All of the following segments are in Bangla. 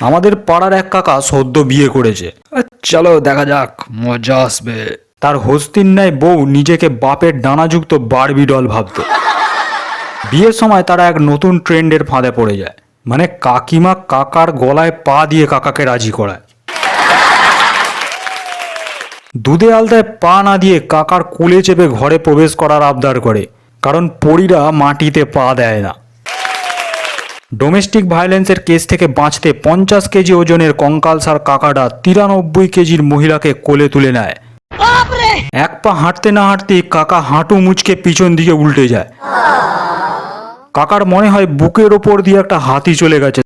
আমাদের পাড়ার এক কাকা সদ্য বিয়ে করেছে। চলো দেখা যাক, মজা আসবে। তার হস্তির ন্যায় বউ নিজেকে বাপের ডানাযুক্ত বারবি ডল ভাবত। বিয়ের সময় তারা এক নতুন ট্রেন্ডের ফাঁদে পড়ে যায়, মানে কাকিমা কাকার গলায় পা দিয়ে কাকাকে রাজি করায়। দুধে আলতায় পা না দিয়ে কাকার কোলে চেপে ঘরে প্রবেশ করার আবদার করে, কারণ পরীরা মাটিতে পা দেয় না। ডোমেস্টিক ভায়োলেন্সের কেস থেকে বাঁচতে 50 কেজি ওজনের কঙ্কালসার কাকাটা 93 কেজির মহিলাকে কোলে তুলে নেয়। এক পা হাঁটতে না হাঁটতেই কাকা হাঁটু মুচকে পিছন দিকে উল্টে যায়। কাকার মনে হয় বুকের ওপর দিয়ে একটা হাতি চলে গেছে,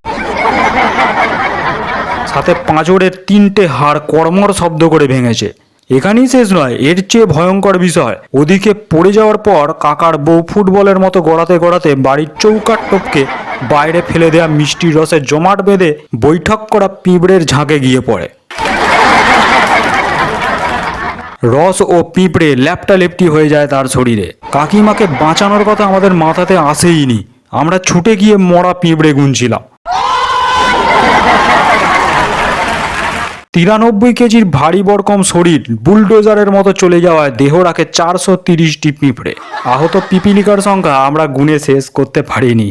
সাথে পাঁজরের 3টে হাড় কড়মড় শব্দ করে ভেঙেছে। এখানেই শেষ নয়, এর চেয়ে ভয়ঙ্কর বিষয়, ওদিকে পড়ে যাওয়ার পর কাকার বউ ফুটবলের মতো গড়াতে গড়াতে বাড়ির চৌকাট টপকে বাইরে ফেলে দেয়া মিষ্টির রসে জমাট বেঁধে বৈঠক করা পিঁপড়ের ঝাঁকে গিয়ে পড়ে। রস ও পিঁপড়ে ল্যাপটালেপটি হয়ে যায় তার শরীরে। কাকিমাকে বাঁচানোর কথা আমাদের মাথাতে আসেইনি, আমরা ছুটে গিয়ে মরা পিঁপড়ে গুনছিলাম। 93 কেজির ভারী বরকম শরীর বুলডোজারের মতো চলে যাওয়ায় দেহ রাখে 430টি পিঁপড়ে। আহত পিপিলিকার সংখ্যা আমরা গুনে শেষ করতে পারিনি।